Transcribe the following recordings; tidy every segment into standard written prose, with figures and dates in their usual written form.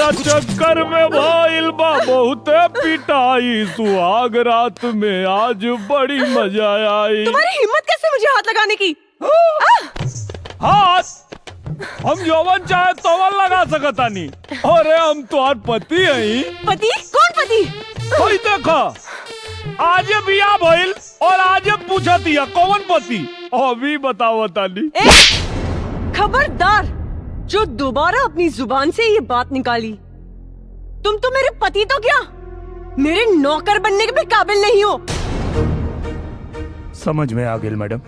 तोहरा चक्कर में भइल बा बहुते पिटाई, सुहाग रात में आज बड़ी मजा आई। तुम्हारी हिम्मत कैसे मुझे हाथ लगाने की? हाथ हम यौवन चाहे तोवन लगा सकतानी। अरे हम तुम्हार पति हई। पति? कौन पति? कोई देखा आज बिया भइल और आज पूछतिया कौन पति, अभी बताओ तानी। खबरदार जो दोबारा अपनी जुबान से ये बात निकाली, तुम तो मेरे पति तो क्या मेरे नौकर बनने के भी काबिल नहीं हो। समझ में आ गेल मैडम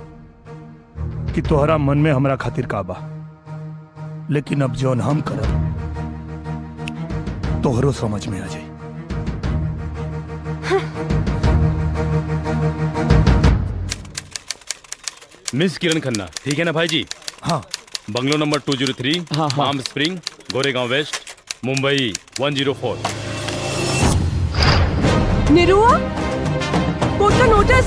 कि तोहरा मन में हमरा खातिर का बा, लेकिन अब जौन हम करब तोहरो समझ में आ जाई। मिस किरण खन्ना, ठीक है ना भाई जी? हाँ। Bungalow number 203, palm spring, Goregaon west, Mumbai 104। निरुआ, कोर्ट का नोटिस।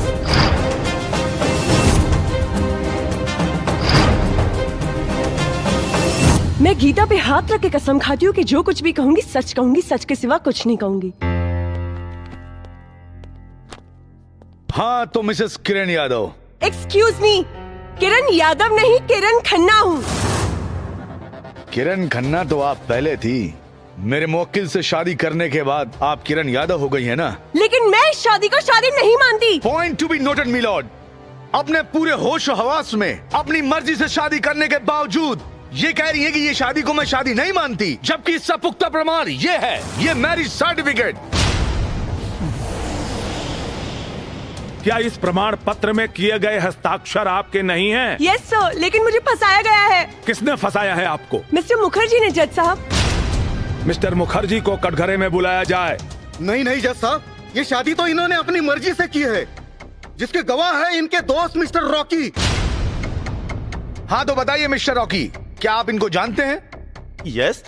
मैं गीता पे हाथ रख के कसम खाती हूँ कि जो कुछ भी कहूंगी सच कहूंगी, सच के सिवा कुछ नहीं कहूंगी। हाँ तो Mrs Kiran Yadav. Excuse me, Kiran Yadav नहीं किरण खन्ना हूँ। किरण खन्ना तो आप पहले थी, मेरे मुवक्किल से शादी करने के बाद आप किरण यादव हो गई है ना। लेकिन मैं इस शादी को शादी नहीं मानती। Point to be noted milord. अपने पूरे होश और हवास में अपनी मर्जी से शादी करने के बावजूद ये कह रही है कि ये शादी को मैं शादी नहीं मानती, जबकि इसका पुख्ता प्रमाण ये है, ये मैरिज सर्टिफिकेट। क्या इस प्रमाण पत्र में किए गए हस्ताक्षर आपके नहीं हैं? यस सर, लेकिन मुझे फंसाया गया है। किसने फंसाया है आपको? मिस्टर मुखर्जी ने जज साहब। मिस्टर मुखर्जी को कटघरे में बुलाया जाए। नहीं नहीं जज साहब, ये शादी तो इन्होंने अपनी मर्जी से की है, जिसके गवाह है इनके दोस्त मिस्टर रॉकी। हाँ तो बताइए मिस्टर रॉकी, क्या आप इनको जानते हैं? Yes,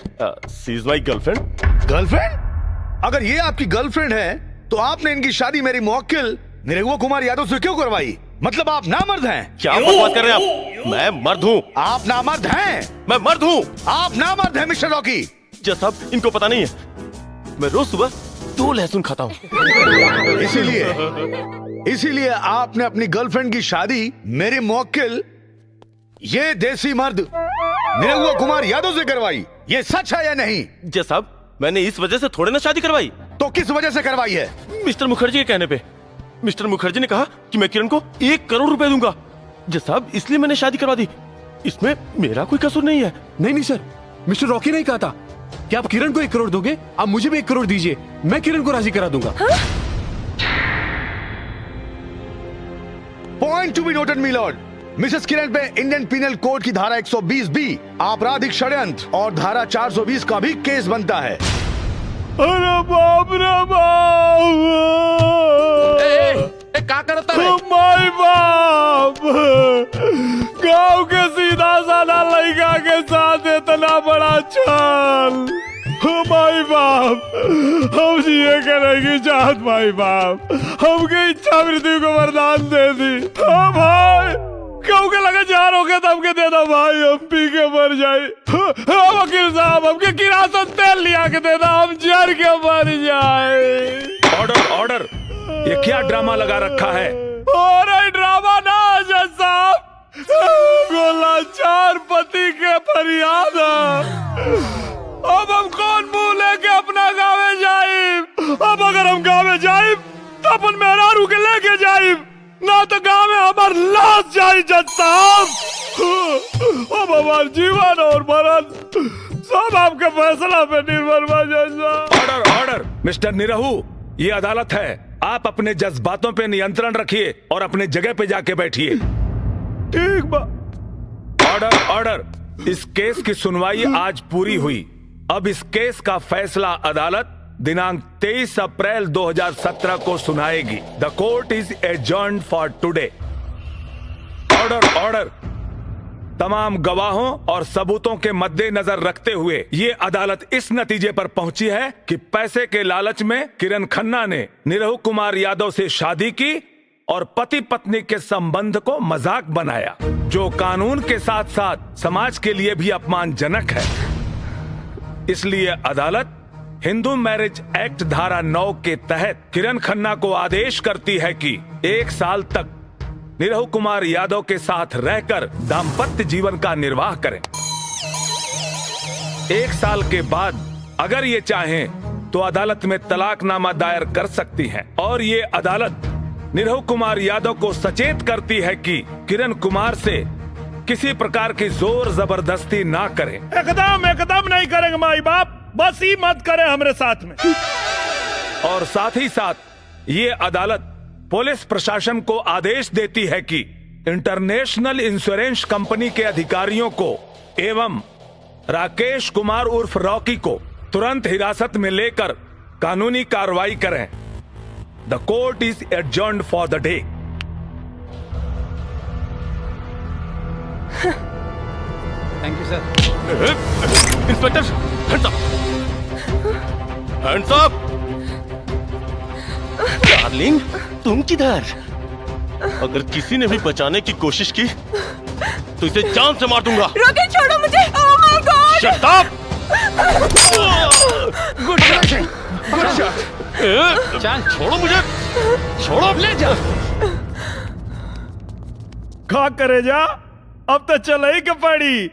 she is my girlfriend. Girlfriend? अगर ये आपकी गर्लफ्रेंड है तो आपने इनकी शादी मेरी मुवक्किल निरहुआ कुमार यादव से क्यों करवाई? मतलब आप नामर्द हैं। क्या बकवास कर रहे हैं आप? मैं मर्द हूँ। आप नामर्द हैं? मैं मर्द हूँ। आप नामर्द हैं मिस्टर रॉकी। जज साहब, इनको पता नहीं है मैं रोज सुबह 2 लहसुन खाता हूँ। इसीलिए आपने अपनी गर्लफ्रेंड की शादी मेरे मुवक्किल ये देसी मर्द निरहुआ कुमार यादव से करवाई। ये सच है या नहीं? जज साहब, मैंने इस वजह से थोड़े ना शादी करवाई। तो किस वजह से करवाई है? मिस्टर मुखर्जी के कहने पे। मिस्टर मुखर्जी ने कहा कि मैं किरण को 1 करोड़ रुपए दूंगा। जज साहब, इसलिए मैंने शादी करवा दी। इसमें मेरा कोई कसूर नहीं है। नहीं नहीं सर, मिस्टर रॉकी ने कहा था कि आप किरण को 1 करोड़ दोगे, आप मुझे भी 1 करोड़ दीजिए, मैं किरण को राजी करा दूंगा। Point to be noted milord, Mrs Kiran पे इंडियन पीनल कोड की धारा 120B आपराधिक षड्यंत्र और धारा 420 का भी केस बनता है। अरे बाप रे बाप! क्या करता है? माय बाप! गांव के सीधा साधा लड़का के साथ इतना बड़ा छल! माई बाप, हम जिए के रहेगी चाहत। माई बाप, हमके इच्छा मृत्यु को वरदान दे दी। हाँ भाई, क्यों के लगे जार हो गया तो हमके दे दो भाई, हम पी के मर जाए। हाँ वकील साहब, हमके किरासन तेल लिया के दे दो, हम जर के मर जाए। ऑर्डर ऑर्डर, ये क्या ड्रामा लगा रखा है? और ड्रामा ना जज साहब, गोलाचार पति के फरियाद। अब हम कौन मुंह लेके अपना गाँव जाए? अब अगर हम गाँव जाए तो अपन मेहरारू के लेके जाए, ना तो गाँव में हमार लाश जाए जज साहब। अब हमार जीवन और मरण सब आपके फैसला पे निर्भर बा जज साहब। ऑर्डर ऑर्डर, मिस्टर निरहू, ये अदालत है, आप अपने जज्बातों पे नियंत्रण रखिए और अपने जगह पे जाके बैठिए। ठीक बा। ऑर्डर ऑर्डर, इस केस की सुनवाई आज पूरी हुई। अब इस केस का फैसला अदालत दिनांक 23 अप्रैल 2017 को सुनाएगी। The court is adjourned for today. Order order, तमाम गवाहों और सबूतों के मद्देनजर रखते हुए ये अदालत इस नतीजे पर पहुंची है कि पैसे के लालच में किरण खन्ना ने निरहु कुमार यादव से शादी की और पति पत्नी के संबंध को मजाक बनाया, जो कानून के साथ साथ समाज के लिए भी अपमानजनक है। इसलिए अदालत हिंदू मैरिज एक्ट धारा 9 के तहत किरण खन्ना को आदेश करती है कि 1 साल तक निरहु कुमार यादव के साथ रहकर दाम्पत्य जीवन का निर्वाह करें। 1 साल के बाद अगर ये चाहें तो अदालत में तलाकनामा दायर कर सकती हैं और ये अदालत निरहु कुमार यादव को सचेत करती है कि किरण कुमार से किसी प्रकार की जोर जबरदस्ती ना करें। एकदम नहीं करेंगे माई बाप, बस ही मत करे हमारे साथ में। और साथ ही साथ ये अदालत पुलिस प्रशासन को आदेश देती है कि इंटरनेशनल इंश्योरेंस कंपनी के अधिकारियों को एवं राकेश कुमार उर्फ रॉकी को तुरंत हिरासत में लेकर कानूनी कार्रवाई करें। The court is adjourned for the day. Thank you sir. Inspector hands up, hands up. Darling तुम किधर? अगर किसी ने भी बचाने की कोशिश की तो इसे जान से मार दूंगा। रॉकी छोड़ो मुझे। Oh my God. Shut up. Good shot, good shot. चल छोड़ो मुझे, छोड़ो। ले जा। खा करे जा, अब तो चला ही पड़ी।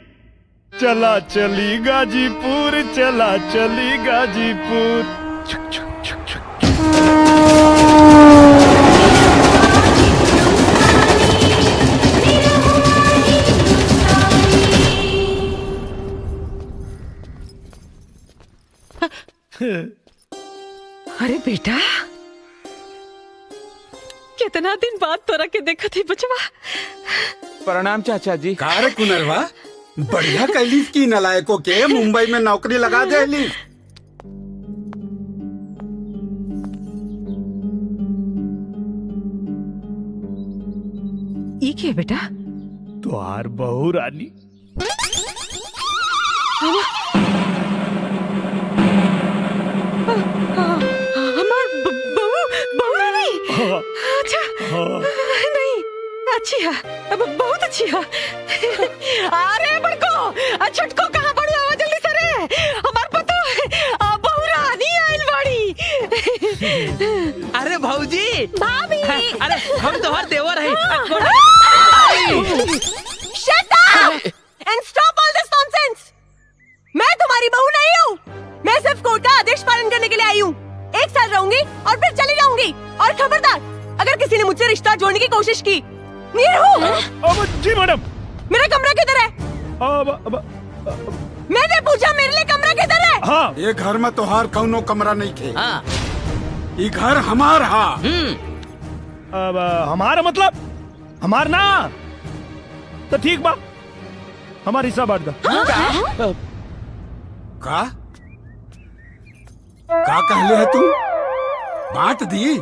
चला चली गाजीपुर, चला चली गाजीपुर। अरे बेटा, कितना दिन बाद तोरा के देखा थी बचवा। प्रणाम चाचा जी। कार कुनरवा बढ़िया कैलिस की नलायकों के मुंबई में नौकरी लगा देली। ये क्या बेटा? तुहार बहू रानी। हमार बहू रानी। अच्छा नहीं, अच्छी है, बहुत अच्छी है। अरे बड़को छुटको कहाँ पड़ी? आवा जल्दी से रे, हमार पतो बहू रानी आइल बाड़ी। अरे भौजी। भाभी। अरे हम तोहर देवर है। Shut up and stop all this nonsense. मैं तुम्हारी बहू नहीं हूँ। मैं सिर्फ कोर्ट का आदेश पालन करने के लिए आई हूँ। 1 साल रहूंगी और फिर चली जाऊंगी। और खबरदार, अगर किसी ने मुझसे रिश्ता जोड़ने की कोशिश की। नीरू। जी मैडम। मेरा कमरा किधर है? मैंने पूछा मेरे लिए कमरा किधर है? हाँ। ये घर में तोहार कौनो कमरा नहीं थे। हाँ। ये घर हमार हा। अब हमारा मतलब हमार ना, तो ठीक बा, हमारी हिस्सा बांट दो। का कहले है तू? बांट दी?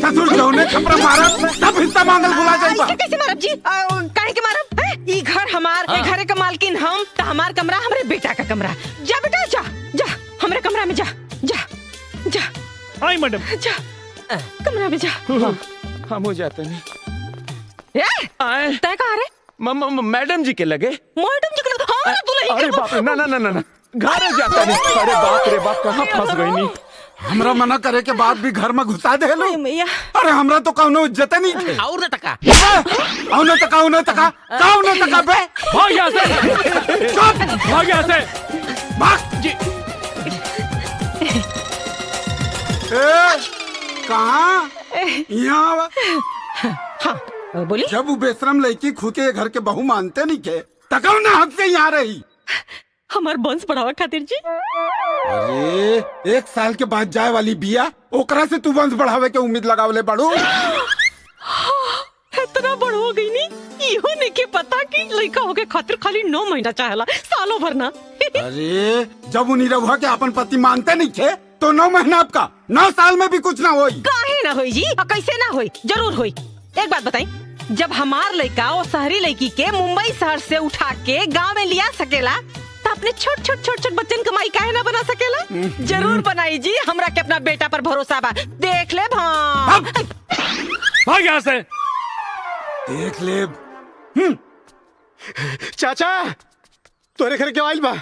ससुर जौने खपरा मारा सब हिस्सा मांगल बुला जाइबा। कैसे मारब जी? काहे के मारब? ई घर हमार, ए घरे का मालकिन हम, त हमार कमरा हमरे बेटा का कमरा। जा बेटा जा, जा हमरे कमरा में जा, जा जा। आई मैडम। जा कमरा में जा। हम हो जाते नहीं। आए तय कहाँ रे? मैडम जी के लगे। मैडम जी के हाँ दुल्हन। अरे बाप रे, ना ना ना ना ना, घर जाता नहीं। अरे बाप रे बाप, कहाँ फंस गई नहीं। हमरा मना करे के बाद भी घर में घुसा दे लो। मैया। अरे हमरा तो कौनो इज्जत नहीं थे। और न तका। औने तका बे। भाग यहाँ से, भाग यहाँ से, भाग जी। कहाँ? यहाँ हाँ बोली। जब वो बेशरम लड़की खुद के घर के बहू मानते नहीं के, तकौ ना हक से यहाँ रही। हमार वंश बढ़ावा खातिर जी। अरे 1 साल के बाद जाए वाली बिया, ओकरा से तू वंश बढ़ावे के उम्मीद लगावले बड़ू। इतना बड़ हो गई नी, इहो नहीं के पता कि लड़का होके खातिर खाली 9 महीना चाहेला, सालों भर ना। अरे जब उन्हीं रहुआ के अपन पति मानते नहीं थे तो 9 महीना आपका, 9 साल में भी कुछ ना होई। काहे ना होई जी? और कैसे ना होई? जरूर होई। एक बात बताई, जब हमार लड़का और शहरी लड़की के मुंबई शहर से उठा के गांव में लिया सकेला, तो अपने छोट छोट बच्चन कमाई काहे ना बना सकेला? जरूर बनाई जी, हमरा के अपना बेटा पर भरोसा बा। देख ले भाग यहाँ से। देख ले। चाचा तोरे घर के आइल बा।